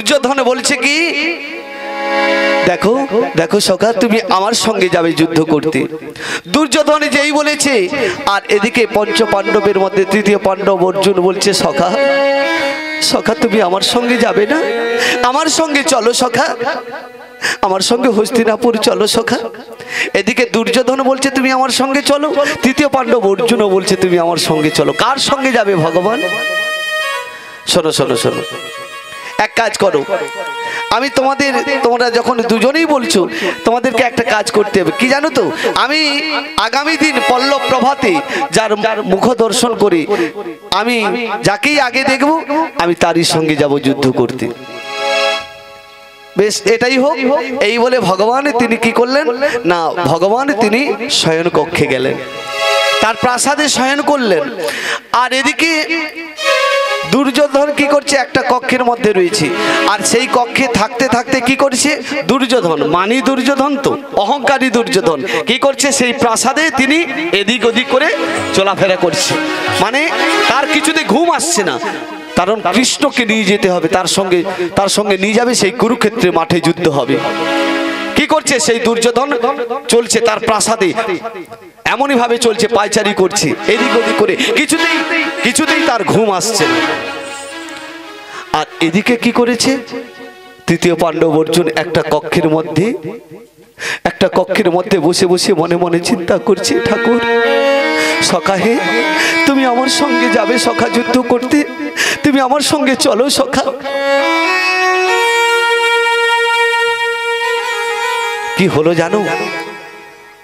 দুর্যোধন বলছে কি, দেখো দেখো সখা, তুমি আমার সঙ্গে যাবে যুদ্ধ করতে। দুর্যোধন যেই বলেছে, আর এদিকে পঞ্চ পাণ্ডবের মধ্যে তৃতীয় পাণ্ডব অর্জুন বলছে, সখা সখা তুমি আমার সঙ্গে যাবে না? আমার সঙ্গে চলো সখা, আমার সঙ্গে হস্তিনাপুর চলো সখা। এদিকে দুর্যোধন বলছে তুমি আমার সঙ্গে চলো, তৃতীয় পাণ্ডব অর্জুনও বলছে তুমি আমার সঙ্গে চলো। কার সঙ্গে যাবে ভগবান? শোনো শোনো শোনো, এক কাজ করো, আমি তোমরা যখন দুজনেই বলছো, তোমাদেরকে একটা কাজ করতে হবে। কি জানো তো, আমি আগামী দিন পল্লব প্রভাতে যার মুখ দর্শন করে আমি যাকেই আগে দেখব, আমি তারই সঙ্গে যাব যুদ্ধ করতে। বেশ, এটাই হোক। এই বলে ভগবান তিনি কি করলেন না, ভগবান তিনি শয়ন কক্ষে গেলেন, তার প্রাসাদে শয়ন করলেন। আর এদিকে দুর্যোধন কি করছে, একটা কক্ষের মধ্যে রয়েছে। আর সেই কক্ষে থাকতে থাকতে কি করছে দুর্যোধন, মানি দুর্যোধন তো অহংকারী দুর্যোধন, কি করছে সেই প্রাসাদে তিনি এদিক ওদিক করে চলাফেরা করছে। মানে তার কিছুতে ঘুম আসছে না, কারণ কৃষ্ণকে নিয়ে যেতে হবে, তার সঙ্গে নিয়ে যাবে, সেই কুরুক্ষেত্রে মাঠে যুদ্ধ হবে। কি করছে সেই দুর্যোধন, চলছে তার প্রাসাদে, এমনই ভাবে চলছে, পায়চারি করছে এদিক ওদিক করে, কিছুতেই তার ঘুম আসছে না। আর এদিকে কি করেছে তৃতীয় পাণ্ডব অর্জুন, একটা কক্ষের মধ্যে বসে বসে মনে মনে চিন্তা করছে, ঠাকুর সখা হে, তুমি আমার সঙ্গে যাবে সখা যুদ্ধ করতে, তুমি আমার সঙ্গে চলো সখা। কি হলো জানো,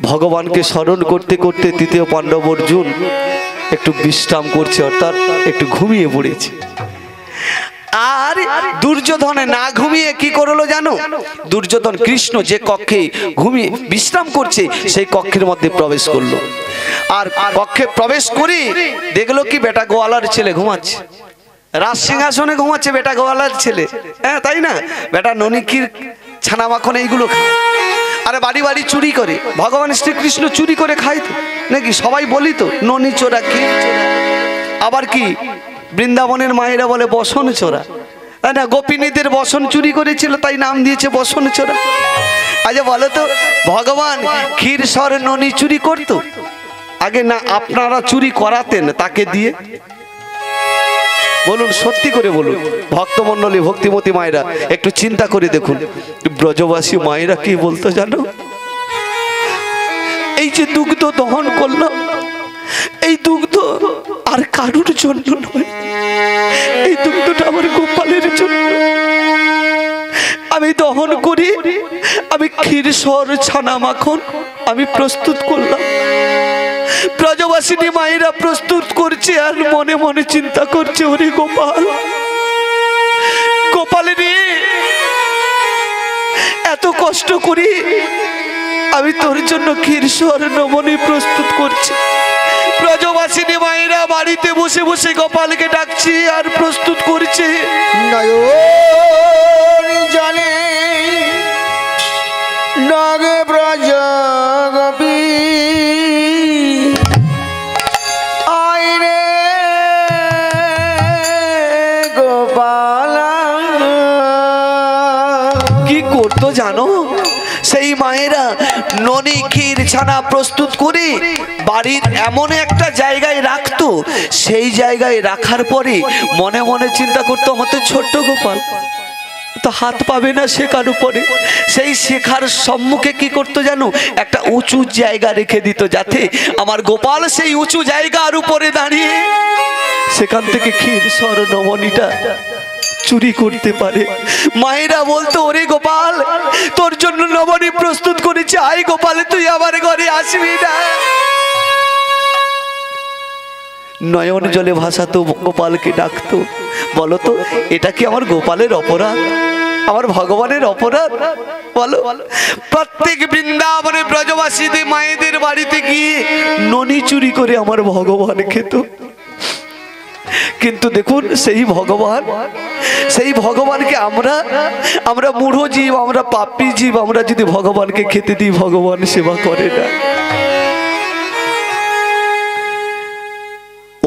ভগবানকে স্মরণ করতে করতে তৃতীয় পাণ্ডব অর্জুন একটু বিশ্রাম করছে, অর্থাৎ একটু ঘুমিয়ে পড়েছে। আর দুর্যোধনে না ঘুমিয়ে কি করলো জানো, দুর্যোধন কৃষ্ণ যে কক্ষে ঘুমিয়ে বিশ্রাম করছে সেই কক্ষের মধ্যে প্রবেশ করলো। আর কক্ষে প্রবেশ করি দেখলো কি বেটা গোয়ালার ছেলে ঘুমাচ্ছে, রাজ সিংহাসনে ঘুমাচ্ছে বেটা গোয়ালার ছেলে। হ্যাঁ তাই না, বেটা ননিকির ছানা মাখন এইগুলো খায়। আরে বাড়ি বাড়ি চুরি করে, ভগবান শ্রীকৃষ্ণ চুরি করে খায় তো নাকি, সবাই বলি তো ননি চোরা, কি আবার কি বৃন্দাবনের মায়েরা বলে বসন চোরা, তাই না, গোপিনীদের বসন চুরি করেছিল তাই নাম দিয়েছে বসন চোরা। আচ্ছা বলো তো, ভগবান ক্ষীরসর ননি চুরি করতো আগে না আপনারা চুরি করাতেন তাকে দিয়ে? বলুন, সত্যি করে বলুন ভক্তমণ্ডলী, ভক্তিমতী মায়েরা, একটু চিন্তা করে দেখুন, ব্রজবাসী মায়েরা কি বলতো জানো, এই যে দুগ্ধ দহন করলাম, এই দুগ্ধ আর কারুর জন্য নয়, এই দুগ্ধটা আমার গোপালের জন্য। আমি দহন করি, আমি ক্ষীরসর ছানা মাখন আমি প্রস্তুত করলাম। ব্রজবাসিনী মায়েরা প্রস্তুত করছে আর মনে মনে চিন্তা করছে, ওরে গোপাল, গোপালের এত কষ্ট করি আমি তোর জন্য ক্ষীরসর নবনী প্রস্তুত করছি। ব্রজবাসিনী মায়েরা বাড়িতে বসে বসে গোপালকে ডাকছে আর প্রস্তুত করছে। জলে নগে ব্রজ গোপী আইরে গোপাল। কি করতো জানো, সেই মায়েরা ননি ক্ষীর ছানা প্রস্তুত করে বাড়ির এমন একটা জায়গায় রাখতো, সেই জায়গায় রাখার পরে মনে মনে চিন্তা করতো, আমার তো ছোট্ট গোপাল তো হাত পাবে না শেখার উপরে, সেই শেখার সম্মুখে কি করতো জানো, একটা উঁচু জায়গা রেখে দিত, যাতে আমার গোপাল সেই উঁচু জায়গার উপরে দাঁড়িয়ে সেখান থেকে ক্ষীরসর নবনীটা চুরি করতে পারে। মায়েরা বলতো, ওরে গোপাল, তোর জন্য নবনী প্রস্তুত করেছে, আয় গোপাল তুই আমার ঘরে আসবি না। নয়ন জলে ভাসাতো, গোপালকে ডাকতো। বলতো, এটা কি আমার গোপালের অপরাধ, আমার ভগবানের অপরাধ? বলো, প্রত্যেক বৃন্দাবনে ব্রজবাসীদের মায়েদের বাড়িতে গিয়ে ননি চুরি করে আমার ভগবান খেত। কিন্তু দেখুন, সেই ভগবানকে আমরা মূঢ় জীব, আমরা পাপী জীব, আমরা যদি ভগবানকে খেতে দিই, ভগবান সেবা করে না।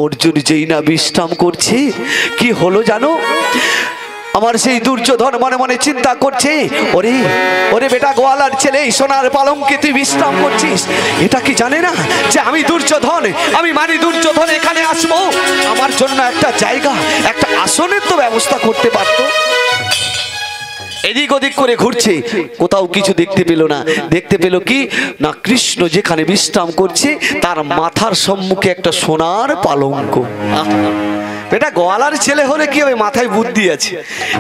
অর্জুন যেই না বিশ্রাম করছে, কি হলো জানো, আমার সেই দুর্যোধন মনে মনে চিন্তা করছে, ওরে ওরে বেটা গোয়ালার ছেলে, সোনার পালঙ্কে তুই বিশ্রাম করছিস, এটা কি জানে না যে আমি দুর্যোধন, আমি মানে দুর্যোধন এখানে আসবো, আমার জন্য একটা জায়গা, একটা আসনের তো ব্যবস্থা করতে পারতো। এদিক ওদিক করে ঘুরছে, কোথাও কিছু দেখতে পেল না। দেখতে পেল কি না, কৃষ্ণ যেখানে বিশ্রাম করছে তার মাথার সম্মুখে একটা সোনার পালঙ্ক। এটা গোয়ালার ছেলে হলে কি হবে, মাথায় বুদ্ধি আছে,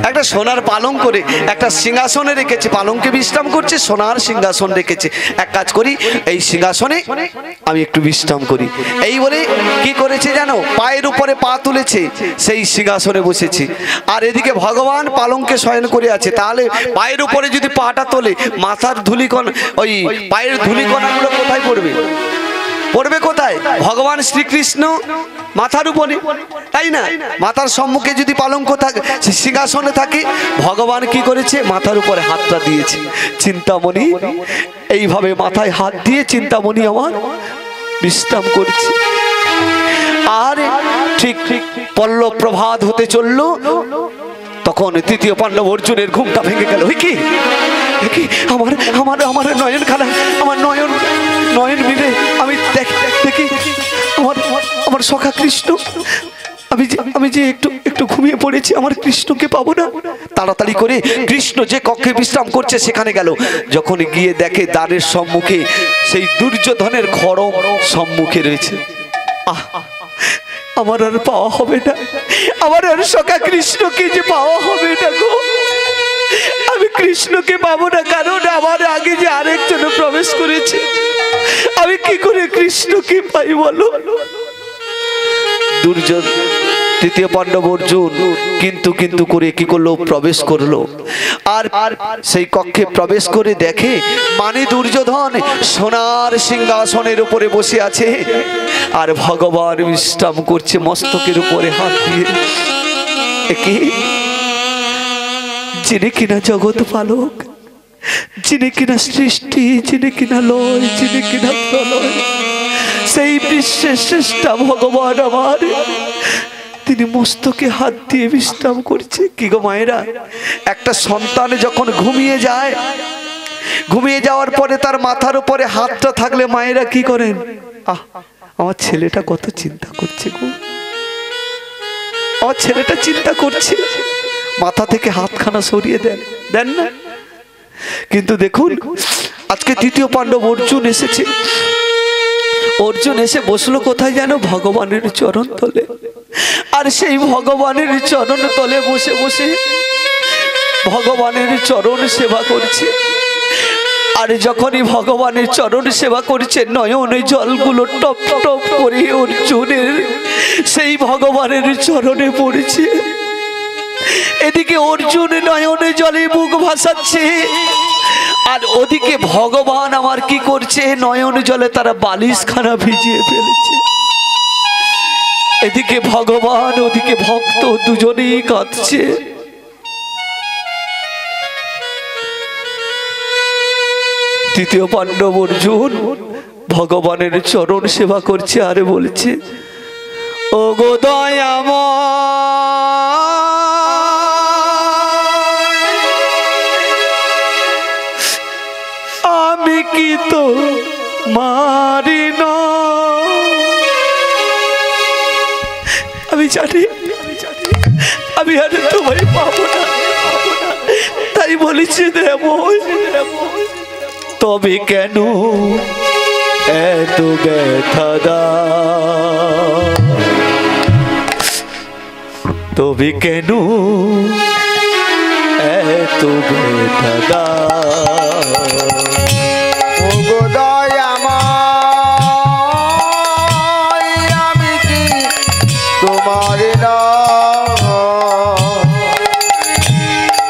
একটা সোনার পালঙ্ক করে একটা সিংহাসনে রেখেছে, পালঙ্কে বিশ্রাম করছে, সোনার সিংহাসন রেখেছে। এক কাজ করি, এই সিংহাসনে আমি একটু বিশ্রাম করি, এই বলে কি করেছে জানো, পায়ের উপরে পা তুলেছে, সেই সিংহাসনে বসেছে। আর এদিকে ভগবান পালঙ্কে শয়ন করে আছে। তাহলে পায়ের উপরে যদি পাটা তোলে, মাথার ধূলিকণা, ওই পায়ের ধূলিকণাগুলো কোথায় পড়বে? পড়বে কোথায়? ভগবান শ্রীকৃষ্ণ মাথার উপরে, তাই না? মাথার সম্মুখে যদি পালঙ্ক থাকে, সিংহাসনে থাকে, ভগবান কি করেছে, মাথার উপরে হাতটা দিয়েছে। চিন্তামণি এইভাবে মাথায় হাত দিয়ে চিন্তামণি আমার বিশ্রাম করছে। আর ঠিক ঠিক পল্লব প্রভাত হতে চললো, তখন তৃতীয় পাণ্ডব অর্জুনের ঘুমটা ভেঙে গেল। কি আমার আমার আমার নয়ন খানা, আমার নয়ন নয়ন মিলে আমি দেখি আমার আমার সখা কৃষ্ণ, আমি যে একটু একটু ঘুমিয়ে পড়েছি, আমার কৃষ্ণকে পাবো না। তাড়াতাড়ি করে কৃষ্ণ যে কক্ষে বিশ্রাম করছে সেখানে গেল। যখন গিয়ে দেখে দ্বারের সম্মুখে সেই দুর্যোধনের খড়ম সম্মুখে রয়েছে। আহ, আমার আর পাওয়া হবে না, আমার আর সখা কৃষ্ণকে যে পাওয়া হবে না গো, আমি কৃষ্ণকে পাবো না, কারণ আমার আগে যে আরেকজন প্রবেশ করেছে, আমি কি করে কৃষ্ণকে পাই বলো? দুর্যোধন তৃতীয় পাণ্ডব অর্জুন কিন্তু কিন্তু করে কি করলো, প্রবেশ করলো। আর সেই কক্ষে প্রবেশ করে দেখে মানে দুর্যোধন সোনার সিংহাসনের উপরে বসে আছে, আর ভগবান বিশ্রাম করছে মস্তকের উপরে হাত দিয়ে। কি যিনি কিনা জগৎ পালক, যিনি কিনা সৃষ্টি, যিনি কিনা লয়, যিনি কিনা প্রলয়, সেই বিশ্বের শ্রেষ্ঠ ভগবান আমার, তিনি মস্তকে হাত দিয়ে বিশ্রাম করছে। কি গো মায়েরা, একটা সন্তান যখন ঘুমিয়ে যায়, ঘুমিয়ে যাওয়ার পরে তার মাথার উপরে হাতটা থাকলে মায়েরা কি করেন? আহ, আমার ছেলেটা কত চিন্তা করছে গো, আমার ছেলেটা চিন্তা করছে, মাথা থেকে হাতখানা সরিয়ে দেন দেন না। কিন্তু দেখুন আজকে তৃতীয় পাণ্ডব অর্জুন এসেছে, অর্জুন এসে বসলো কোথায় যেন, ভগবানের চরণ তলে। আর সেই ভগবানের চরণ তলে বসে বসে ভগবানের চরণ সেবা করছে। আর যখনই ভগবানের চরণ সেবা করছে, নয়নে জলগুলো টপ টপ করে অর্জুনের সেই ভগবানের চরণে পড়েছে। এদিকে অর্জুন নয়নে জলে মুখ ভাসাচ্ছে, আর ওদিকে ভগবান আমার কি করছে, নয়ন জলে তারা বালিশখানা ভিজিয়ে ফেলেছে। এদিকে ভগবান, ওদিকে ভক্ত, দুজনেই কাঁদছে। তৃতীয় পাণ্ডব অর্জুন ভগবানের চরণ সেবা করছে, আরে বলছে, ও গো দয়াময়, আমি কি তো মারি না, আমি জানি আমি আর তোমায় পাবো না, তাই বলেছি দেব। তবে কেন এত ব্যথা দাও, তবে কেন এত ব্যথা দাও, ও গো দয়াময়, আমি কি তোমার না,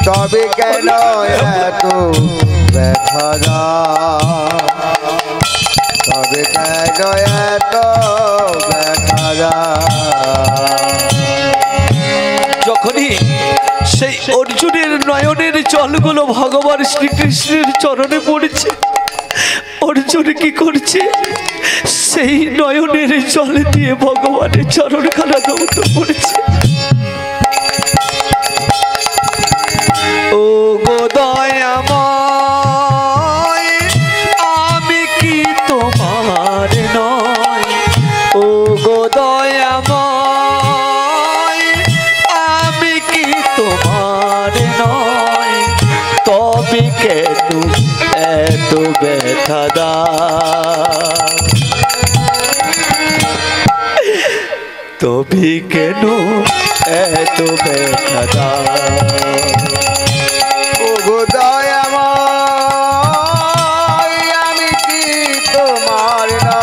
তবে কেন এত ব্যথা দাও, তবে কেন এত ব্যথা দাও। যখনই সেই অর্জুনের নয়নের জলগুলো ভগবান শ্রীকৃষ্ণের চরণে পড়েছে, অর্জুন কি করছে, সেই নয়নের জল দিয়ে ভগবানের চরণখানা ধৌত করেছে। তবে কেন এত ব্যথা দাও, তবে কেন এত ব্যথা দাও। ওগো দয়াময় আমি কি তোমার না,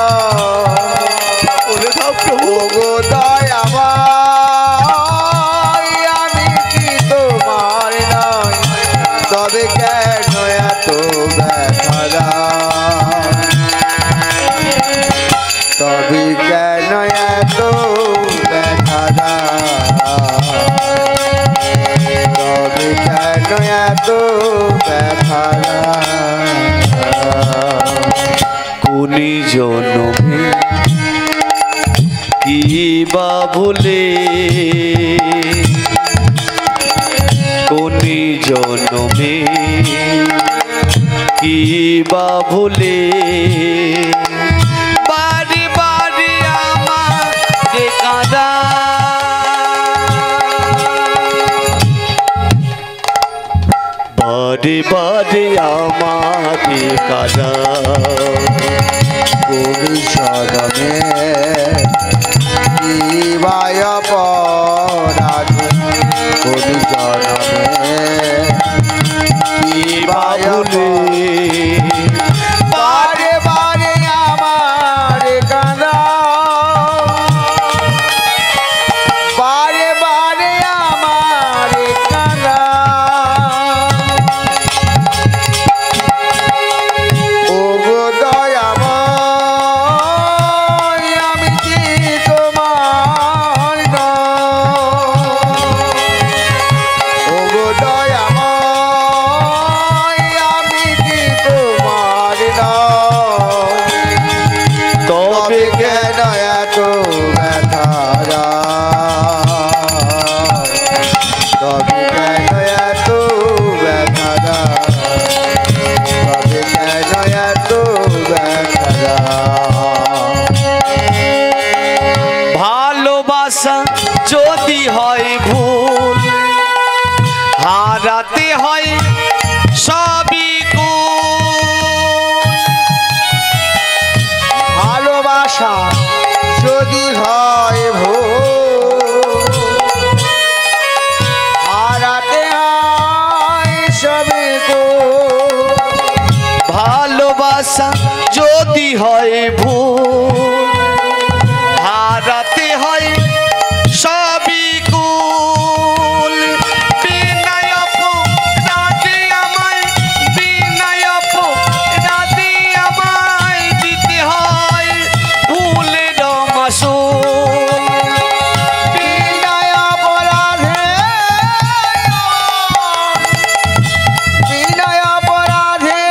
বলে দাও প্রভু। ওগো দয়াময় আমি কি তোমার নয়, তবে কেন এত ব্যথা দাও, তবে কেন এত ব্যথা দাও, তবে কেন এত ব্যথা দাও। কোনি জনমে কি বা ভুলে, কোনি জনমে কি বা ভুলে বাড়ি বাড়ি আমাকে কাঁদা, বাড়ি বাড়ি আমাকে কাঁদা। কোনি সদমে কি অপরাধ, কোনি জনমে কি বা ভুলে বারে বারে আমার কাঁদা, বারে বারে আমার কাঁদা। ওগো দয়াময় আমি কি তোমার নয়, ওগো দয়াময় আমি কি তোমার নয়, তবে তবে কেন এত ব্যথা দাও, তবে কেন এত ব্যথা দাও, তবে কেন এত ব্যথা দাও। ভালোবাসা যদি হয় ভুল, হারাতে হয় সবই কুল। ভালোবাসা যদি হয় ভুল, হারাতে হয় সবই কুল। ভালোবাসা যদি হয় ভুল, হারাতে হয় সবই কুল। বিনয় অপরাধী আমায়, বিনয় অপরাধী আমায় দিতে হয় ভুলের মাসুল। বিনয় অপরাধে, বিনয় অপরাধে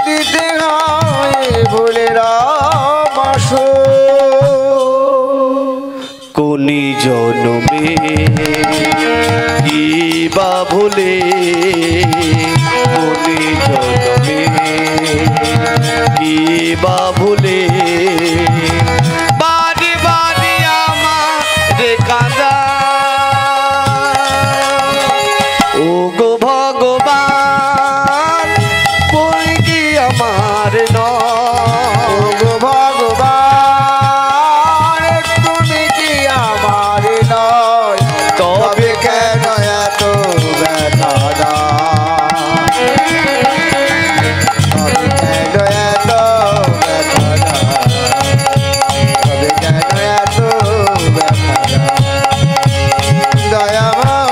দিতে হয় ভুলের মাসুল। কোনি জনমে কি বা ভুলে, কোনি জনমে কি বা ভুলে বাড়ি বাড়ি আমার কাঁদা। ও গো ভগবান বই কি আমার নয়, ওগো ভগবান তুমি কি আমার নয়, তবে কেন এত ব্যথা দাও, তবে কেন এত ব্যথা দাও, তবে কেন এত ব্যথা দাও। দয়াময়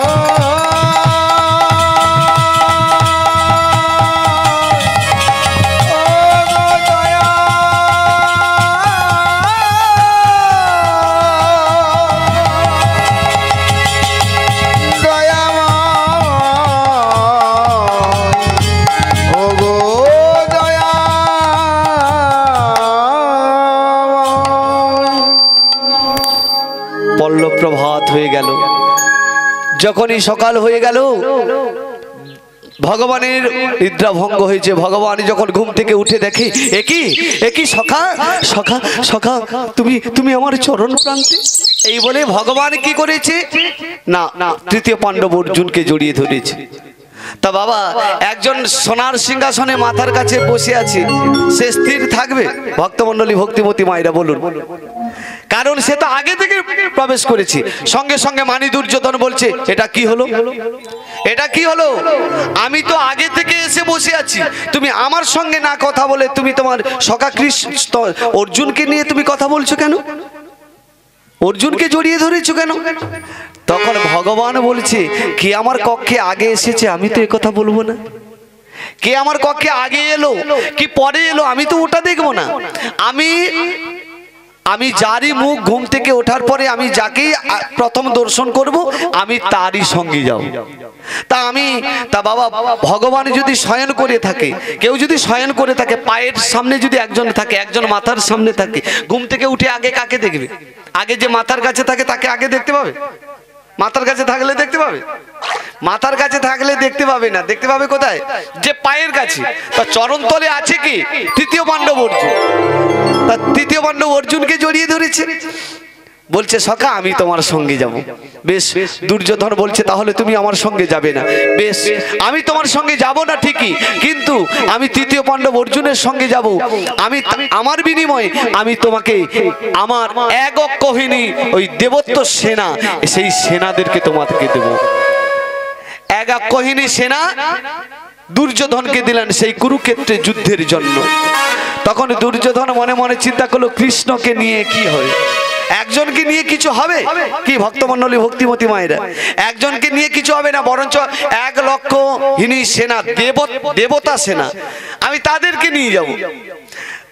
ওগো দয়া, দয়াময় ওগো দয়াময়। পল্লব প্রভাত হয়ে গেল। যখনই সকাল হয়ে গেল ভগবানের নিদ্রা ভঙ্গ হয়েছে। ভগবান যখন ঘুম থেকে উঠে দেখে, একই সখা সখা সখা তুমি তুমি আমার চরণ প্রান্তে, এই বলে ভগবান কি করেছে না তৃতীয় পাণ্ডব অর্জুনকে জড়িয়ে ধরেছে। তা বাবা, একজন সোনার সিংহাসনে মাথার কাছে বসে আছে, সে স্থির থাকবে? ভক্তমণ্ডলী, ভক্তিমতী মায়েরা বলুন। কারণ সে তো আগে থেকে প্রবেশ করেছে। সঙ্গে সঙ্গে মানি দুর্যোধন বলছে, এটা কি হলো, এটা কি হলো? আমি তো আগে থেকে এসে বসে আছি, তুমি আমার সঙ্গে না কথা বলে তুমি তোমার সখা কৃষ্ণ অর্জুনকে নিয়ে তুমি কথা বলছো কেন? অর্জুনকে জড়িয়ে ধরেছো কেন? তখন ভগবান বলছে, কে আমার কক্ষে আগে এসেছে আমি তো একথা বলবো না। কে আমার কক্ষে আগে এলো কি পরে এলো আমি তো ওটা দেখবো না। আমি যারই মুখ ঘুম থেকে ওঠার পরে আমি যাকেই প্রথম দর্শন করব আমি তারই সঙ্গে যাব। তা বাবা, ভগবান যদি শয়ন করে থাকে, কেউ যদি শয়ন করে থাকে, পায়ের সামনে যদি একজন থাকে, একজন মাথার সামনে থাকে, ঘুম থেকে উঠে আগে কাকে দেখবে? আগে যে মাথার কাছে থাকে তাকে আগে দেখতে পাবে? মাথার কাছে থাকলে দেখতে পাবে? মাথার কাছে থাকলে দেখতে পাবে না। দেখতে পাবে কোথায়? যে পায়ের কাছে। তা চরণ তলে আছে কি? তৃতীয় পাণ্ডব অর্জুন। তা তৃতীয় পাণ্ডব অর্জুনকে জড়িয়ে ধরেছে, বলছে সখা আমি তোমার সঙ্গে যাব। বেশ, দুর্যোধন বলছে তাহলে তুমি আমার সঙ্গে যাবে না। বেশ, আমি তোমার সঙ্গে যাব না ঠিকই, কিন্তু আমি তৃতীয় পাণ্ডব অর্জুনের সঙ্গে যাব। আমার বিনিময়ে আমি তোমাকে আমার এক অক্ষহীনী ওই দেবত্ব সেনা, সেই সেনাদেরকে তোমাকে দেব। এক অক্ষহীনী সেনা দুর্যোধনকে দিলেন সেই কুরুক্ষেত্রে যুদ্ধের জন্য। তখন দুর্যোধন মনে মনে চিন্তা করলো, কৃষ্ণকে নিয়ে কি হয়? একজনকে নিয়ে কিছু হবে কি? ভক্তমণ্ডলী, ভক্তিমতী মায়েরা, একজনকে নিয়ে কিছু হবে না, বরঞ্চ 1,00,000 সেনা, দেবতা সেনা, আমি তাদেরকে নিয়ে যাব।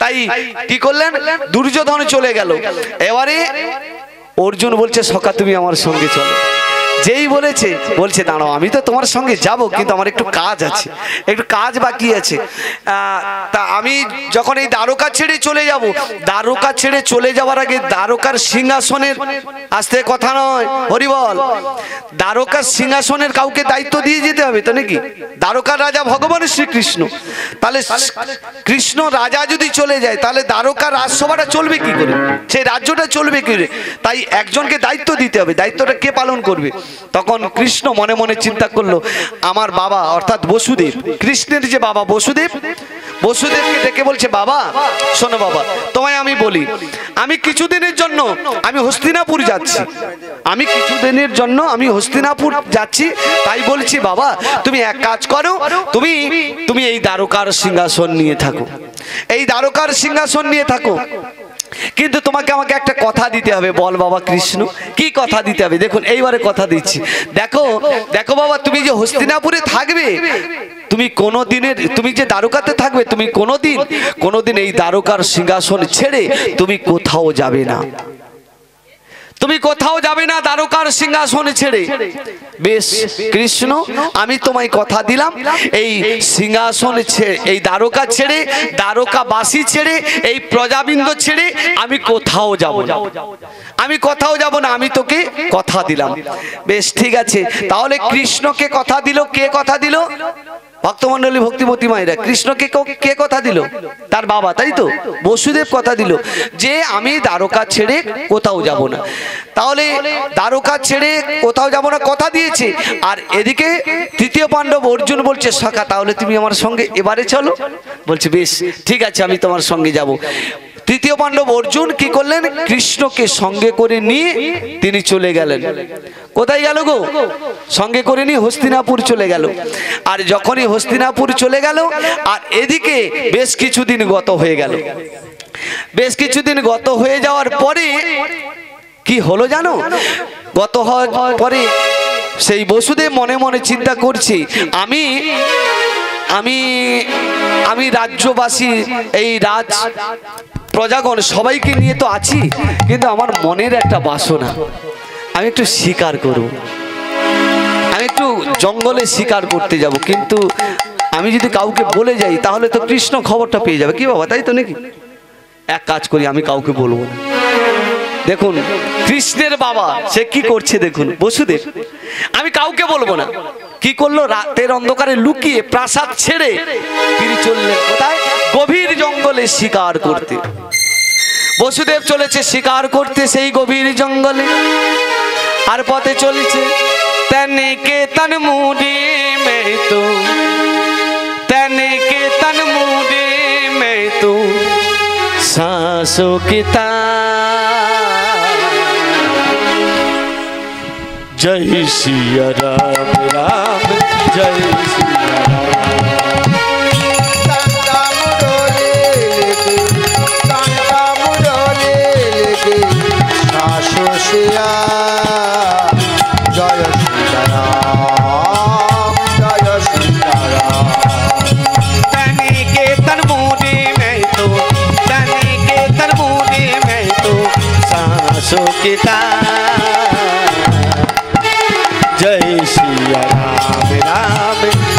তাই কি করলেন? দুর্যোধন চলে গেল। এবারে অর্জুন বলছে সখা তুমি আমার সঙ্গে চলো। যেই বলছে দাঁড়াও, আমি তো তোমার সঙ্গে যাব, কিন্তু আমার একটু কাজ আছে, একটু কাজ বাকি আছে। তা আমি যখন এই দ্বারকা ছেড়ে চলে যাব, দ্বারকা ছেড়ে চলে যাওয়ার আগে দ্বারকার সিংহাসনের, আসতে কথা নয়, হরি বল, দ্বারকার সিংহাসনের কাউকে দায়িত্ব দিয়ে যেতে হবে তো নাকি? দ্বারকার রাজা ভগবান শ্রীকৃষ্ণ। তাহলে কৃষ্ণ রাজা যদি চলে যায়, তাহলে দ্বারকার রাজসভাটা চলবে কি করে? সেই রাজ্যটা চলবে কি করে? তাই একজনকে দায়িত্ব দিতে হবে। দায়িত্বটা কে পালন করবে? তখন কৃষ্ণ মনে মনে চিন্তা করলো, আমার বাবা অর্থাৎ বসুদেব, কৃষ্ণের যে বাবা বসুদেবকে ডেকে বলছে, বাবা শোনো বাবা, তোমায় আমি বলি, আমি কিছুদিনের জন্য আমি হস্তিনাপুর যাচ্ছি, তাই বলছি বাবা তুমি এক কাজ করো, তুমি এই দ্বারকার সিংহাসন নিয়ে থাকো, এই দ্বারকার সিংহাসন নিয়ে থাকো, কিন্তু তোমাকে আমাকে একটা কথা দিতে হবে। বল বাবা কৃষ্ণ, কি কথা দিতে হবে? দেখুন এইবারে কথা দিচ্ছি। দেখো বাবা, তুমি যে হস্তিনাপুরে থাকবে, তুমি যে দ্বারকাতে থাকবে, তুমি কোনোদিন এই দ্বারকার সিংহাসন ছেড়ে তুমি কোথাও যাবে না। তুমি কোথাও যাবে না দ্বারকার সিংহাসন ছেড়ে। বেশ কৃষ্ণ, আমি তোমায় কথা দিলাম, এই সিংহাসন ছেড়ে, এই দ্বারকা ছেড়ে, দ্বারকাবাসী ছেড়ে, এই প্রজাবৃন্দ ছেড়ে আমি কোথাও যাব না, আমি কোথাও যাব না, আমি তোকে কথা দিলাম। বেশ ঠিক আছে, তাহলে কৃষ্ণকে কথা দিল, কে কথা দিল? ভক্তমণ্ডলী, ভক্তিমতী মায়েরা, কৃষ্ণকে কে কথা দিল? তার বাবা, তাই তো, বসুদেব কথা দিল যে আমি দ্বারকা ছেড়ে কোথাও যাব না। তাহলে দ্বারকা ছেড়ে কোথাও যাব না কথা দিয়েছে। আর এদিকে তৃতীয় পাণ্ডব অর্জুন বলছে, সখা তাহলে তুমি আমার সঙ্গে এবারে চলো। বলছে বেশ ঠিক আছে, আমি তোমার সঙ্গে যাব। তৃতীয় পাণ্ডব অর্জুন কি করলেন? কৃষ্ণকে সঙ্গে করে নিয়ে তিনি চলে গেলেন। কোথায় গেল গো? সঙ্গে করে নিয়ে হস্তিনাপুর চলে গেল। আর যখনই হস্তিনাপুর চলে গেল, আর এদিকে বেশ কিছুদিন গত হয়ে গেল। বেশ কিছুদিন গত হয়ে যাওয়ার পরে কি হলো জানো? গত হওয়ার পরে সেই বসুদেব মনে মনে চিন্তা করছে, আমি রাজ্যবাসী, এই প্রজাগণ সবাইকে নিয়ে তো আছি, কিন্তু আমার মনের একটা বাসনা, আমি একটু শিকার করব, আমি একটু জঙ্গলে শিকার করতে যাব, কিন্তু আমি যদি কাউকে বলে যাই তাহলে তো কৃষ্ণ খবরটা পেয়ে যাবে, কি বাবা, তাই তো নাকি? এক কাজ করি, আমি কাউকে বলবো না। দেখুন কৃষ্ণের বাবা সে কি করছে, দেখুন বসুদেব, আমি কাউকে বলবো না, কি করলো, রাতের অন্ধকারে লুকিয়ে প্রাসাদ ছেড়ে তিনি চললেন কোথায়, গভীর জঙ্গলে শিকার করতে। বসুদেব চলেছে শিকার করতে সেই গভীর জঙ্গলে, আর পথে চলেছে तने के तन मुड़ी में तू, तने के तन मुड़ी में तू सांसों की तार। जय सिया राम राम जय सिया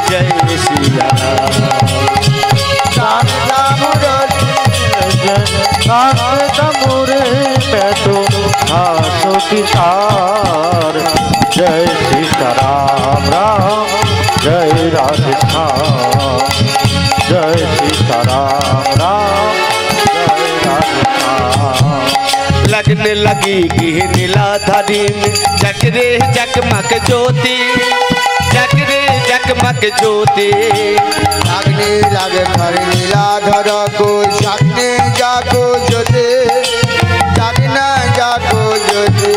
जय सिया राम राम जय सिया राम मुरे में तो आंसू की तार। जय सीता राम राम जय राधेश्याम, जय सीता राम राम जय राधेश्याम। लगने लगी कि नीलाधारी में जगरे जगमग ज्योति, जगरे जगमग ज्योति। लगने लगे घर नीलाधर को जगने जाको ज्योति, जगना जाको ज्योति।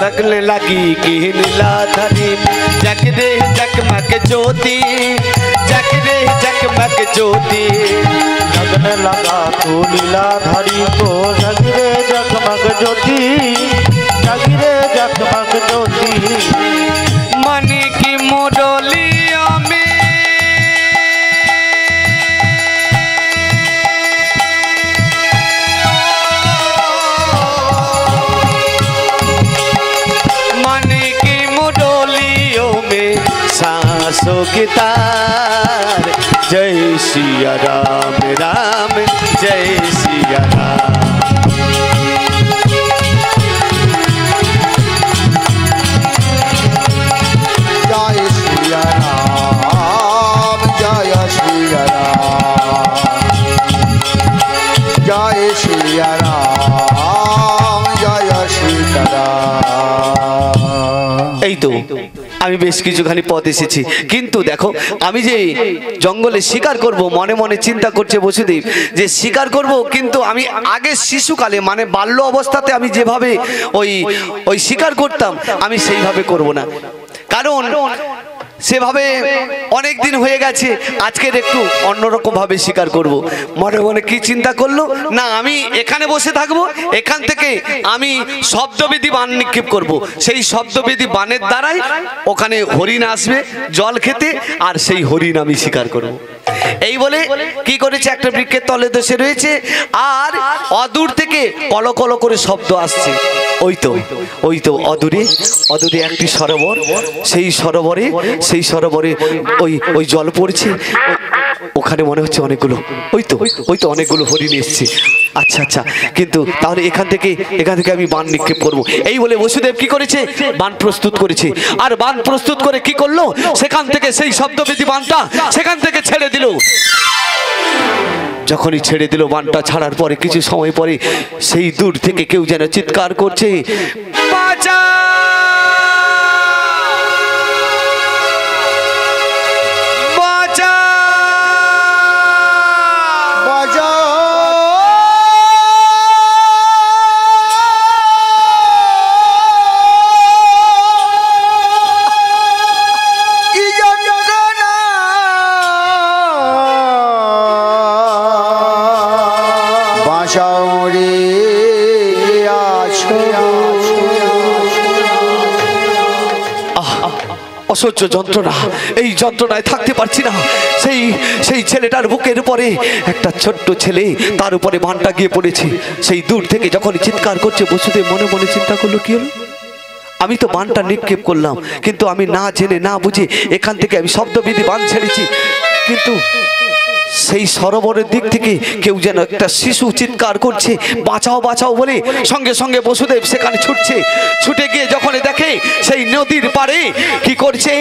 लगने लगी कि नीलाधारी में जगरे जगमग ज्योति, जगरे जगमग ज्योति। लगने लगा तो लीलाधारी को जगरे जगमग ज्योति, जगरे जगमग ज्योति। मन की मुरलियों में मन की मुरलियों में सांसों की तार। जय सिया राम राम जय सिया राम। जय सिया राम जय सिया राम, जय सिया राम जय सीता राम। এই তো আমি বেশ কিছুখানি পথ এসেছি, কিন্তু দেখো আমি যে জঙ্গলে শিকার করব মনে মনে চিন্তা করছে বসুদেব যে শিকার করব, কিন্তু আমি আগে শিশুকালে মানে বাল্য অবস্থাতে আমি যেভাবে ওই শিকার করতাম আমি সেইভাবে করব না, কারণ সেভাবে অনেক দিন হয়ে গেছে। আজকের একটু অন্যরকম ভাবে শিকার করব। মনে মনে কি চিন্তা করলো, না আমি এখানে বসে থাকবো, এখান থেকে আমি শব্দবেদী বান নিক্ষেপ করব। সেই শব্দবেদী বানের দ্বারাই ওখানে হরিণ আসবে জল খেতে, আর সেই হরিণ আমি শিকার করব। এই বলে কি করেছে, একটা বৃক্ষের তলে বসে রয়েছে, আর অদূর থেকে কলকল করে শব্দ আসছে। ওই তো অদূরে অদূরে একটি সরোবর, সেই সরোবরে ওই জল পড়ছে। ওখানে মনে হচ্ছে অনেকগুলো ওই তো অনেকগুলো হরিণ এসছে। আচ্ছা আচ্ছা, কিন্তু তাহলে এখান থেকে আমি বান নিক্ষেপ করব। এই বলে বসুদেব কি করেছে, বান প্রস্তুত করেছে, আর বান প্রস্তুত করে কি করলো, সেখান থেকে সেই শব্দবেদী বানটা সেখান থেকে ছেড়ে দিল। যখনই ছেড়ে দিল বানটা ছাড়ার পরে কিছু সময় পরে সেই দূর থেকে কেউ যেন চিৎকার করছে, বাঁচা বাঁচা বাজা কি যন্ত্রণা বাঁচাও রে আছো। অসহ্য যন্ত্রণা, এই যন্ত্রণায় থাকতে পারছি না। সেই ছেলেটার বুকের উপরে একটা ছোট্ট ছেলে, তার উপরে বানটা গিয়ে পড়েছে। সেই দূর থেকে যখন চিৎকার করছে বসুদেব মনে মনে চিন্তা করলো, কি হলো, আমি তো বানটা নিক্ষেপ করলাম, কিন্তু আমি না জেনে না বুঝে এখান থেকে আমি শব্দবিধি বান ছেড়েছি, কিন্তু সেই সরোবরের দিক থেকে কেউ যেন একটা শিশু চিৎকার করছে, বাঁচাও বাঁচাও বলে। সঙ্গে সঙ্গে বসুদেব সেখানে ছুটছে। ছুটে গিয়ে যখন দেখে সেই নদীর পাড়ে কি করছে,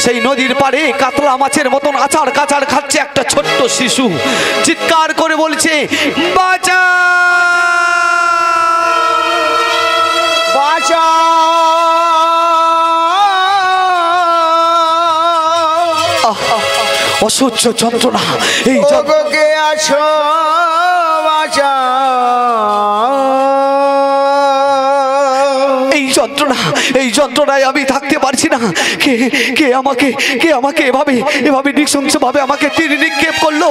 সেই নদীর পাড়ে কাতলা মাছের মতন আচার কাচার খাচ্ছে একটা ছোট্ট শিশু। চিৎকার করে বলছে, বাঁচা বাঁচা অসহ্য যন্ত্রণা। এই ওগোকে আসো বাঁচা এই যন্ত্রণায় আমি থাকতে পারছি না। কে আমাকে এভাবে নৃশংসভাবে আমাকে তীর নিক্ষেপ করলো।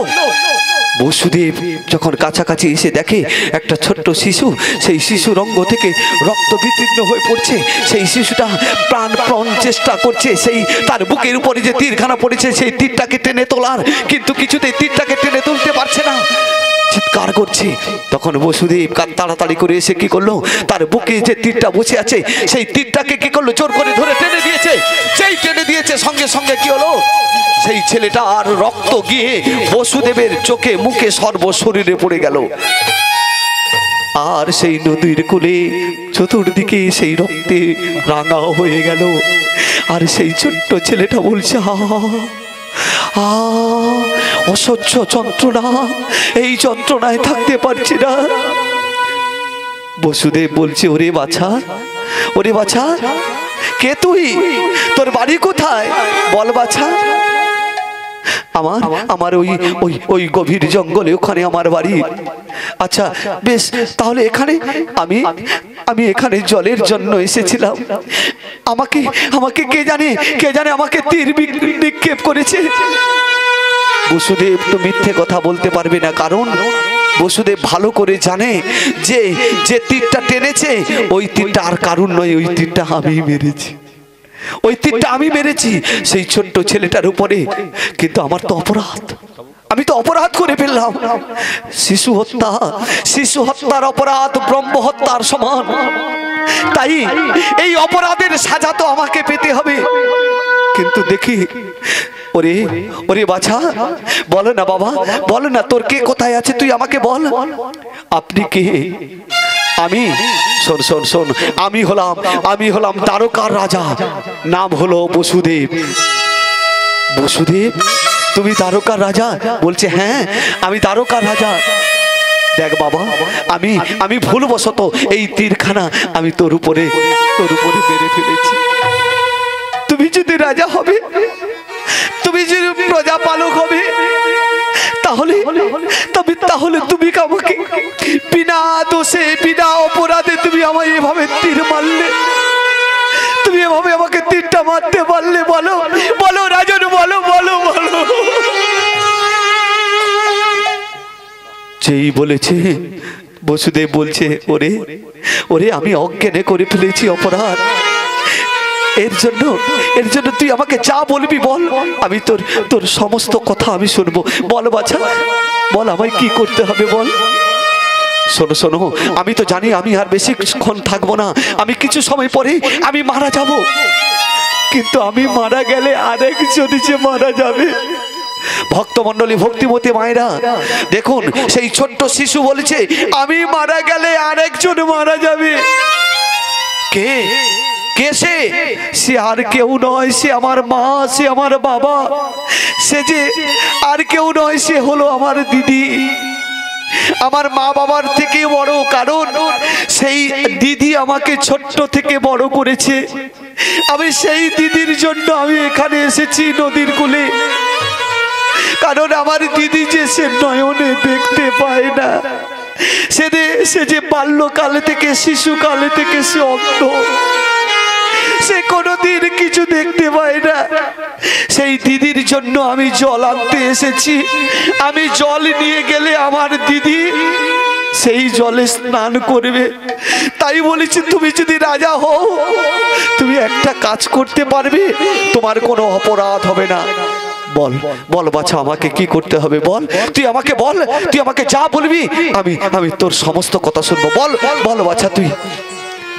বসুদেব যখন কাছাকাছি এসে দেখে একটা ছোট্ট শিশু, সেই শিশুর অঙ্গ থেকে রক্ত বিতীর্ণ হয়ে পড়ছে। সেই শিশুটা প্রাণ চেষ্টা করছে সেই তার বুকের উপরে যে তীরখানা পড়েছে সেই তীরটাকে টেনে তোলার, কিন্তু কিছুতেই তীরটাকে টেনে তুলতে পারছে না, চিৎকার করছে। তখন বসুদেব তাড়াতাড়ি করে এসে কি করলো, তার বুকে যে তীরটা বসে আছে সেই তীরটাকে কি করলো, জোর করে ধরে টেনে দিয়েছে। সেই টেনে দিয়েছে সঙ্গে সঙ্গে কি হলো, সেই ছেলেটা আর রক্ত গিয়ে বসুদেবের চোখে মুখে সর্বশরীরে পড়ে গেল। আর সেই নদীর কূলে চতুর্দিকে সেই রক্তে রাঙা হয়ে গেল। আর সেই ছোট্ট ছেলেটা বলছে, অসহ্য যন্ত্রণা, এই যন্ত্রণায় থাকতে পারছি না। বসুদেব বলছে, ওরে বাছা কে তুই, তোর বাড়ি কোথায় বল বাছা। আমার ওই গভীর জঙ্গলে ওখানে আমার বাড়ি। আচ্ছা বেশ, তাহলে এখানে আমি এখানে জলের জন্য এসেছিলাম। আমাকে কে জানে আমাকে তীর নিক্ষেপ করেছে। বসুদেব তো মিথ্যে কথা বলতে পারবে না, কারণ বসুদেব ভালো করে জানে যে তীরটা টেনেছে ওই তীরটা আর কারণ নয়, ওই তীরটা আমি মেরেছি, ওই তীরটা আমি মেরেছি সেই ছোট্ট ছেলেটার উপরে। কিন্তু আমার তো অপরাধ, আমি তো অপরাধ করে ফেললাম। শিশু হত্যার অপরাধ ব্রহ্ম হত্যার সমান। তাই এই অপরাধের সাজা তো আমাকে পেতে হবে। কিন্তু দেখি, ওরে বাছা, বলো না বাবা, বলো না তোর কে কোথায় আছে, তুই আমাকে বল। আপনি কে? শোন, আমি হলাম দ্বারকার রাজা, নাম হলো বসুদেব। বসুদেব, তুমি দ্বারকার রাজা? বলছে, হ্যাঁ আমি দ্বারকার রাজা। দেখ বাবা, আমি ভুলবশত এই তীরখানা আমি তোর উপরে মেরে ফেলেছি। তুমি যদি রাজা হবে, তুমি যদি প্রজাপালক হবে, তাহলে তুমি আমাকে বিনা দোষে বিনা অপরাধে তুমি আমায় এভাবে তীর মারলে, তুমি এভাবে আমাকে তীরটা মারতে পারলে? বলো রাজন, বলো। যেই বলেছে, বসুদেব বলছে, ওরে আমি অজ্ঞানে করে ফেলেছি অপরাধ। এর জন্য তুই আমাকে যা বলবি বল, আমি তোর সমস্ত কথা আমি শুনবো। বল বাছা, বল আমায় কি করতে হবে বল। শোনো, আমি তো জানি আমি আর বেশিক্ষণ থাকবো না, আমি কিছু সময় পরে আমি মারা যাব। কিন্তু আমি মারা গেলে আরেকজন যে মারা যাবে। ভক্তমণ্ডলী, ভক্তিমতী মায়েরা দেখুন, সেই ছোট্ট শিশু বলেছে, আমি মারা গেলে আরেকজন মারা যাবে। কে সে আর কেউ নয়, সে আমার মা, সে আমার বাবা, সে যে আর কেউ নয়, সে হলো আমার দিদি। আমার মা বাবার থেকে বড়, কারণ সেই দিদি আমাকে ছোট্ট থেকে বড় করেছে। আমি সেই দিদির জন্য আমি এখানে এসেছি নদীর কূলে, কারণ আমার দিদি যে সে নয়নে দেখতে পায় না, সে যে বাল্যকাল থেকে শিশুকাল থেকে সে অন্ধ, সে কোনোদিন কিছু দেখতে পায় না। সেই দিদির জন্য আমি জল আনতে এসেছি। আমি জল নিয়ে গেলে আমার দিদি সেই জলে স্নান করবে। তাই বলেছি, তুমি যদি রাজা হও, তুমি একটা কাজ করতে পারবে, তোমার কোনো অপরাধ হবে না। বল বাছা, আমাকে কি করতে হবে বল, তুই আমাকে বল, তুই আমাকে যা বলবি আমি তোর সমস্ত কথা শুনবো। বল বাছা তুই।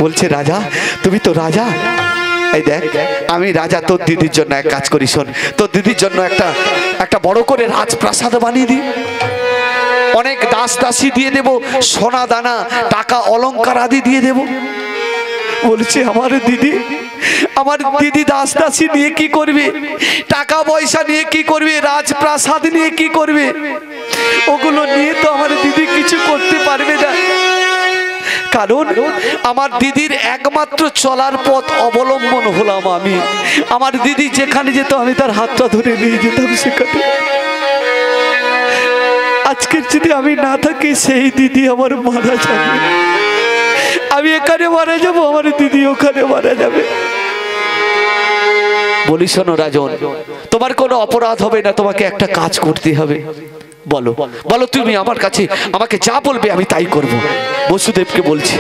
বলছে, রাজা, তুমি তো রাজা, এই দেখ, আমি রাজা তোর দিদির জন্য এক কাজ করি, শোন, তোর দিদির জন্য একটা বড় করে রাজপ্রাসাদ বানিয়ে দিই, অনেক দাস দাসী দিয়ে দেব, সোনা দানা টাকা অলংকার আদি দিয়ে দেব। বলছে আমার দিদি দাস দাসী নিয়ে কি করবে, টাকা পয়সা নিয়ে কি করবে, রাজপ্রাসাদ নিয়ে কি করবে? ওগুলো নিয়ে তো আমার দিদি কিছু করতে পারবে না, কারণ আমার দিদির একমাত্র চলার পথ অবলম্বন হলাম আমি। আমার দিদি যেখানে যেত আমি তার হাতটা ধরে নিয়ে যেতাম সেখানে। আজকের যদি আমি না থাকি সেই দিদি আমার মারা যাবে, আমি এখানে মারা যাবো, আমার দিদি ওখানে মারা যাবে। বলি শোনো রাজন, তোমার কোনো অপরাধ হবে না, তোমাকে একটা কাজ করতে হবে। বলো বলো, তুমি আমার কাছে আমাকে যা বলবে আমি তাই করব। বসুদেবকে বলছি,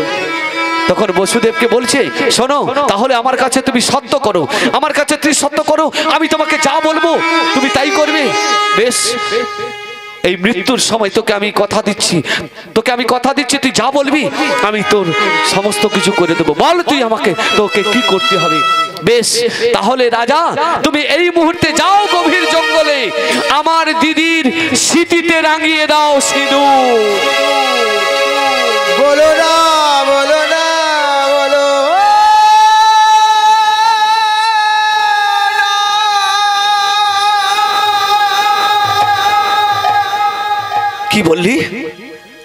তখন বসুদেবকে বলছে, শোনো, তাহলে আমার কাছে তুমি সত্য করো, আমার কাছে তুমি সত্য করো, আমি তোমাকে যা বলবো তুমি তাই করবে। বেশ, এই মৃত্যুর সময় তোকে আমি কথা দিচ্ছি, তুই যা বলবি আমি তোর সমস্ত কিছু করে দেবো। বল তুই আমাকে, তোকে কি করতে হবে? বেশ, তাহলে রাজা তুমি এই মুহূর্তে যাও গভীর জঙ্গলে, আমার দিদির সিঁথিতে রাঙিয়ে দাও সিঁদুর। বলো না, বলো না, বলো কি বললি,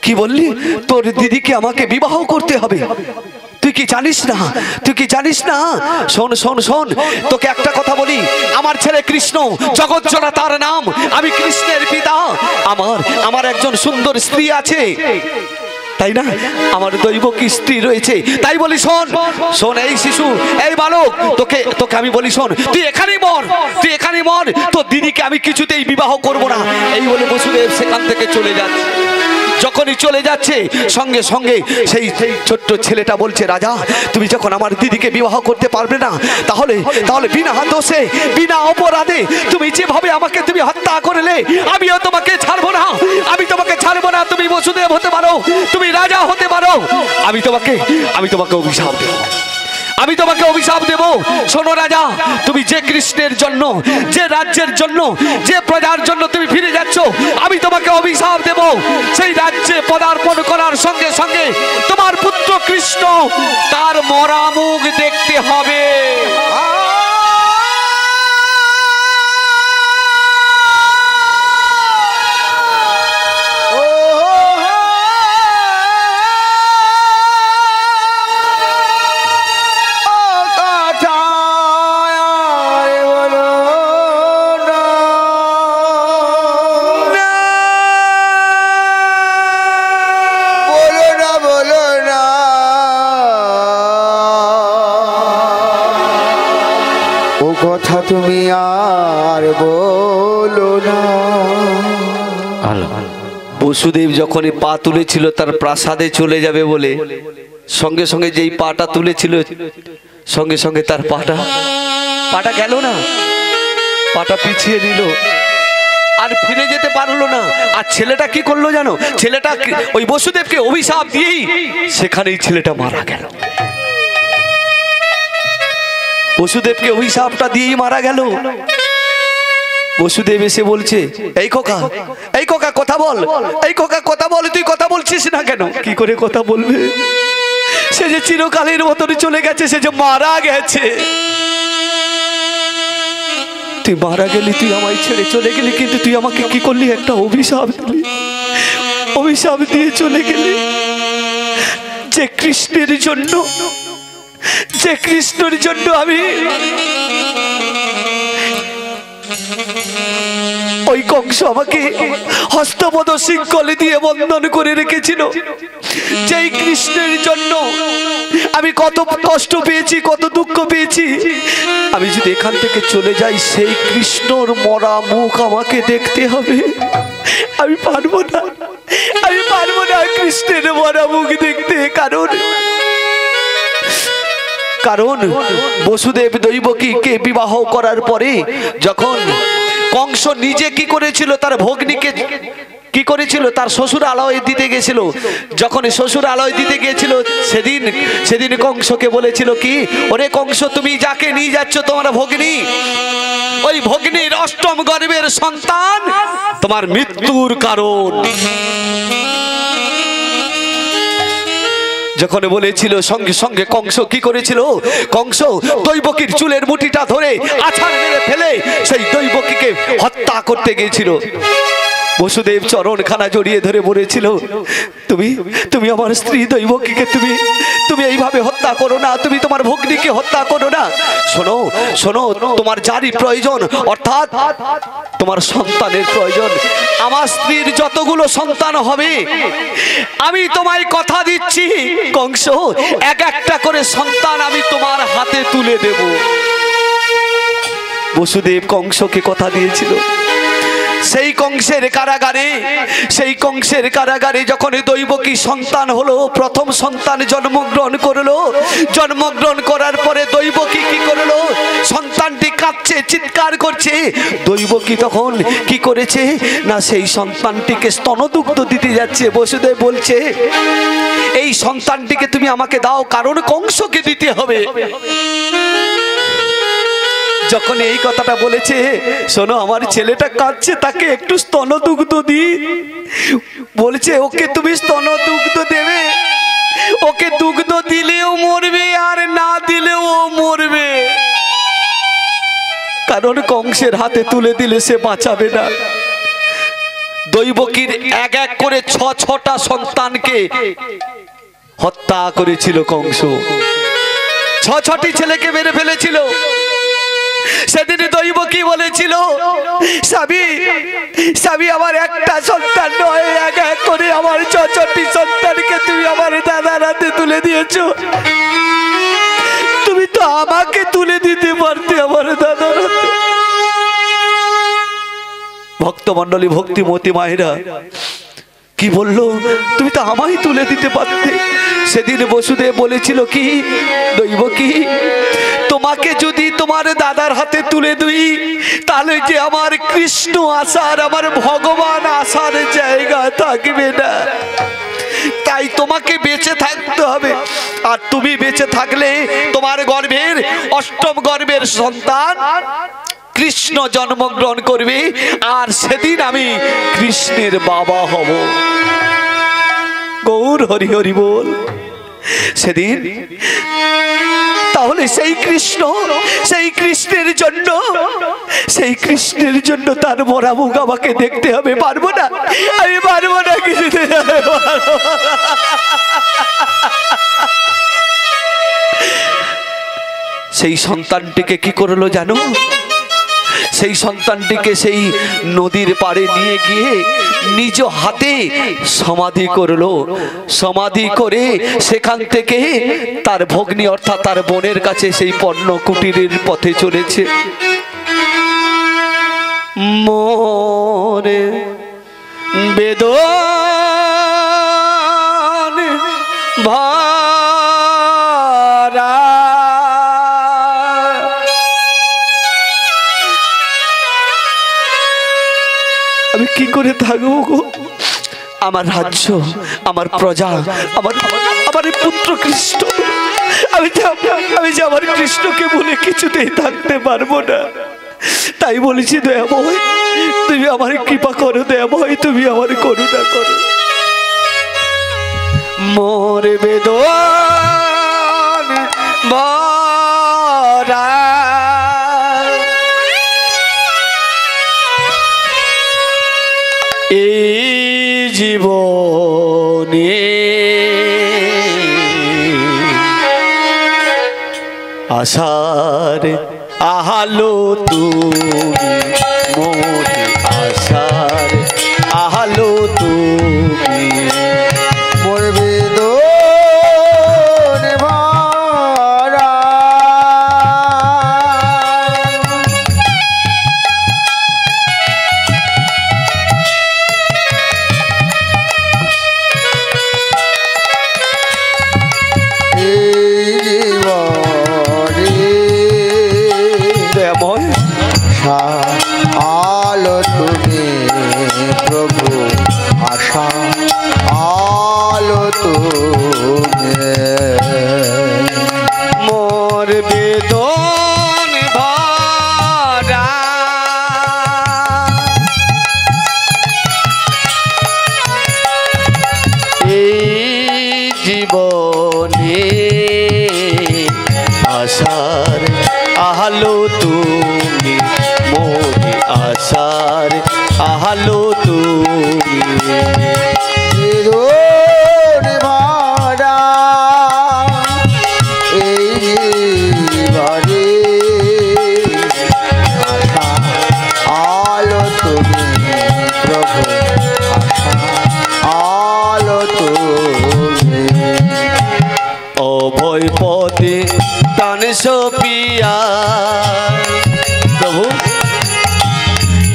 কি বললি? তোর দিদিকে আমাকে বিবাহ করতে হবে? তুই কি জানিস না, তুই কি জানিস না? শোন শোন শোন, তোকে একটা কথা বলি, আমার ছেলে কৃষ্ণ, জগৎজোড়া তার নাম, আমি কৃষ্ণের পিতা। আমার একজন সুন্দর স্ত্রী আছে, তাই না? আমার দৈবক স্ত্রী রয়েছে, তাই বলি শোন শোন, এই শিশু, এই বালক, তোকে আমি বলি শোন, তুই এখানেই মর, তোর দিদিকে আমি কিছুতেই বিবাহ করব না। এই বলে বসুদেব সেখান থেকে চলে যাচ্ছে। যখনই চলে যাচ্ছে সঙ্গে সঙ্গে সেই ছোট্ট ছেলেটা বলছে, রাজা তুমি যখন আমার দিদিকে বিবাহ করতে পারবে না, তাহলে বিনা দোষে বিনা অপরাধে তুমি যেভাবে আমাকে তুমি হত্যা করলে, আমিও তোমাকে ছাড়বো না, তুমি বসুদেব হতে পারো, তুমি রাজা হতে পারো, আমি তোমাকে অভিশাপ দেব। শোনো রাজা, তুমি যে কৃষ্ণের জন্য, যে রাজ্যের জন্য, যে প্রজার জন্য তুমি ফিরে যাচ্ছ, আমি তোমাকে অভিশাপ দেব। সেই রাজ্যে পদার্পণ করার সঙ্গে সঙ্গে তোমার পুত্র কৃষ্ণ তার মরা মুখ দেখতে হবে। কথা তুমি আর বলো না। বসুদেব যখনই পা তুলেছিল তার প্রাসাদে চলে যাবে বলে, সঙ্গে সঙ্গে যেই পাটা তুলেছিল সঙ্গে সঙ্গে তার পাটা গেল না, পাটা পিছিয়ে নিল, আর ফিরে যেতে পারলো না। আর ছেলেটা কি করলো জানো? ছেলেটা ওই বসুদেবকে অভিশাপ দিয়েই সেখানেই ছেলেটা মারা গেল। বসুদেবকে অভিশাপটা দিয়েই মারা গেল। বসুদেব এসে বলছে, এই খোকা কথা বল, তুই কথা বলছিস না কেন? কি করে কথা বলবে? সে যে চিরকালের মতন চলে গেছে, সে যে মারা গেছে। তুই মারা গেলি, তুই আমায় ছেড়ে চলে গেলি, কিন্তু তুই আমাকে কি করলি? একটা অভিশাপ দিলি, অভিশাপ দিয়ে চলে গেলি। যে কৃষ্ণের জন্য আমি ওই কংস আমাকে হস্তপদ শৃঙ্খলে দিয়ে বন্ধন করে রেখেছিল, যেই কৃষ্ণের জন্য আমি কত কষ্ট পেয়েছি, কত দুঃখ পেয়েছি, আমি যদি এখান থেকে চলে যাই, সেই কৃষ্ণর মরা মুখ আমাকে দেখতে হবে। আমি পারবো না কৃষ্ণের মরা মুখ দেখতে। কারণ বসুদেব দৈবকীকে বিবাহ করার পরে যখন কংস নিজে কি করেছিল, তার ভগ্নীকে কি করেছিল, তার শ্বশুর আলয় দিতে গেছিল। যখন শ্বশুর আলয় দিতে গিয়েছিল সেদিন কংসকে বলেছিল কি, ওরে কংস, তুমি যাকে নিয়ে যাচ্ছ তোমার ভগ্নী, ওই ভগ্নীর অষ্টম গর্ভের সন্তান তোমার মৃত্যুর কারণ। যখন বলেছিল সঙ্গে সঙ্গে কংস কি করেছিল, কংস দৈবকীর চুলের মুঠিটা ধরে আছাড় মেরে ফেলে সেই দৈবকীকে হত্যা করতে গিয়েছিল। বসুদেব চরণখানা জড়িয়ে ধরে বলেছিল, তুমি তুমি আমার স্ত্রী দৈবকীকে তুমি এইভাবে হত্যা করো না, তুমি তোমার ভগ্নীকে হত্যা করো না। শোনো শোনো, তোমার যারই প্রয়োজন, অর্থাৎ তোমার সন্তানের প্রয়োজন, আমার স্ত্রীর যতগুলো সন্তান হবে আমি তোমায় কথা দিচ্ছি কংস, এক একটা করে সন্তান আমি তোমার হাতে তুলে দেব। বসুদেব কংসকে কথা দিয়েছিল। সেই কংসের কারাগারে যখন দৈবকী সন্তান হলো, প্রথম সন্তান জন্মগ্রহণ করলো। জন্মগ্রহণ করার পরে দৈবকী কি করলো, সন্তানটি কাঁদছে, চিৎকার করছে। দৈবকী তখন কি করেছে না, সেই সন্তানটিকে স্তনদুগ্ধ দিতে যাচ্ছে। বসুদেব বলছে, এই সন্তানটিকে তুমি আমাকে দাও, কারণ কংসকে দিতে হবে। যখন এই কথাটা বলেছে, শোনো, আমার ছেলেটা কাঁদছে, তাকে একটু স্তনদুগ্ধ দি। বলছে, ওকে তুমি স্তনদুগ্ধ দেবে, ওকে দুগ্ধ দিলেও মরবে আর না দিলেও মরবে, কারণ কংসের হাতে তুলে দিলে সে বাঁচাবে না। দৈবকীর এক এক করে ছটা সন্তানকে হত্যা করেছিল কংস, ছটি ছেলেকে মেরে ফেলেছিল। সেদিন দৈবকী বলেছিল, স্বামী স্বামী, আমার একটা সন্তান নয়, এক এক করে আমার ছটি সন্তানকে তুমি আমার দাদার হাতে তুলে দিয়েছো। তুমি তো আমাকে তুলে দিতে পারতে আমার দাদার হাতে। ভক্তমণ্ডলী, ভক্তিমতী মায়েরা কি বললো, তুমি তো আমায় তুলে দিতে পারতে। সেদিন বসুদেব বলেছিল কি, দৈবকী, তোমাকে যদি তোমার দাদার হাতে তুলে দিই, তাহলে যে আমার কৃষ্ণ আসার, আমার ভগবান আসার জায়গা থাকবে না। তাই তোমাকে বেঁচে থাকতে হবে। আর তুমি বেঁচে থাকলে তোমার গর্ভের অষ্টম গর্ভের সন্তান কৃষ্ণ জন্মগ্রহণ করবে, আর সেদিন আমি কৃষ্ণের বাবা হব। গৌর হরি হরি বল। সেদিন তাহলে সেই কৃষ্ণের জন্য তার মরা মুখ আমাকে দেখতে হবে। পারবো না, আমি পারবো না কিছুতে। সেই সন্তানটিকে কি করলো জানো, সেই সন্তানটিকে সেই নদীর পাড়ে নিয়ে গিয়ে নিজ হাতে সমাধি করলো। সমাধি করে সেখান থেকে তার ভগ্নী অর্থাৎ তার বোনের কাছে সেই পণ্য কুটিরের পথে চলেছে। মোরে বেদন ভরা আমি কি করে থাকবো গো? আমার রাজ্য, আমার প্রজা, আমার পুত্র কৃষ্ণ, আমি যে আমার কৃষ্ণকে বলে কিছুতেই থাকতে পারবো না। তাই বলেছি, দয়াময় তুমি আমার কৃপা করো, দয়াময় তুমি আমার করুণা করো। মোর বেদন ভরা এই জীবনে আশার আহালো তুমি, মোরে আশার আহালো তুমি, মোর বেদন ভরা আশা আলো তুমি প্রভু আশা আলো তুমি মোর বেদন ভরা এই জীবনে আশার আলো তুমি মোর আশার আলো তুমি জীবন ভরা এই জীবনে আশা আলো তুমি প্রভু আশা আলো তুমি অভয় পদে দান সপিয়া প্রভু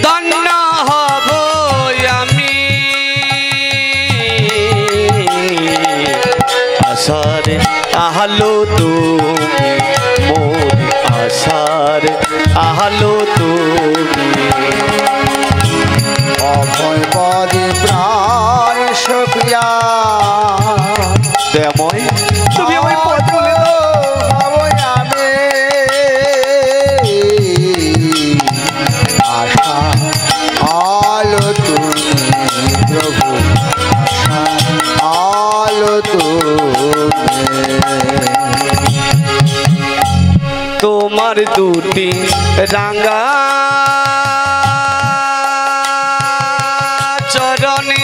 ধন্য হব আমি আশার আলো তুমি মোর আশার আলো তুমি অভয় পদে প্রাণ সপিয়া দয়াময় তুমি আমায় পথ বলে দাও আশা আলো তুমি প্রভু আলো তুমি তোমার দুটি রাঙা চরণে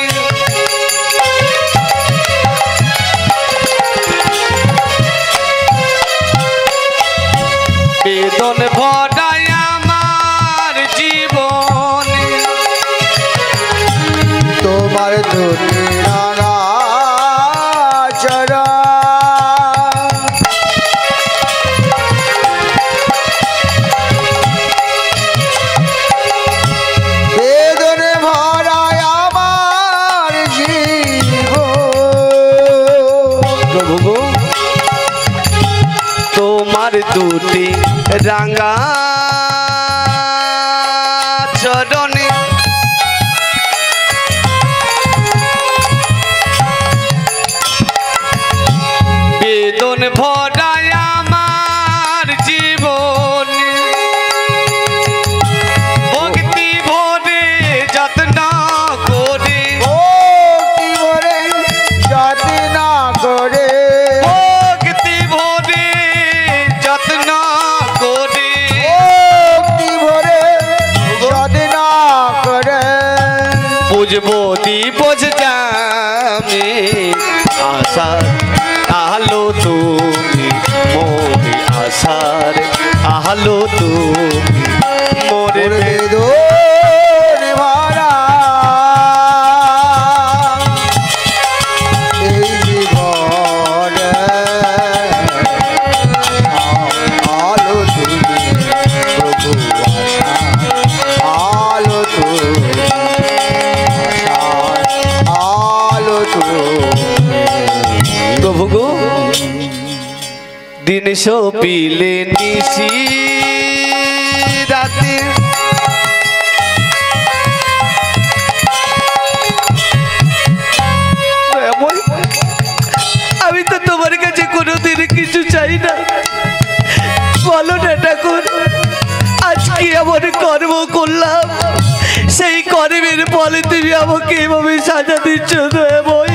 বেদন ভরায় আমার জীবনে তোমার দুটি রাঙা চরণ বেদনে ভরায় আমার জীবন প্রভু গো তোমার দুটি রাঙা চরণে বেদন ভরায় আমার জীবনে ভক্তি ভরে যত্ন করে ভক্তি ভরে যত্ন করে ভক্তি ভরে যত্ন করে ভক্তি ভরে যত্ন করে বুঝবো দিবস যামে আশার আলো তুমি মোরে আশার আলো তুমি মোরে মোর বেদন ভরা এই জীবনে আলো তুমি প্রভু আশা আলো তুমি আলো তুমি প্রভু গো দিন সপিলে নিশি রাতে আমি তো তোমার কাছে কোনোদিন কিছু চাই না বলো না ঠাকুর আজকে আমার কর্ম করলাম সেই কর্মের ফলে তুমি আমাকে এভাবে সাজা দিচ্ছ দয়াময়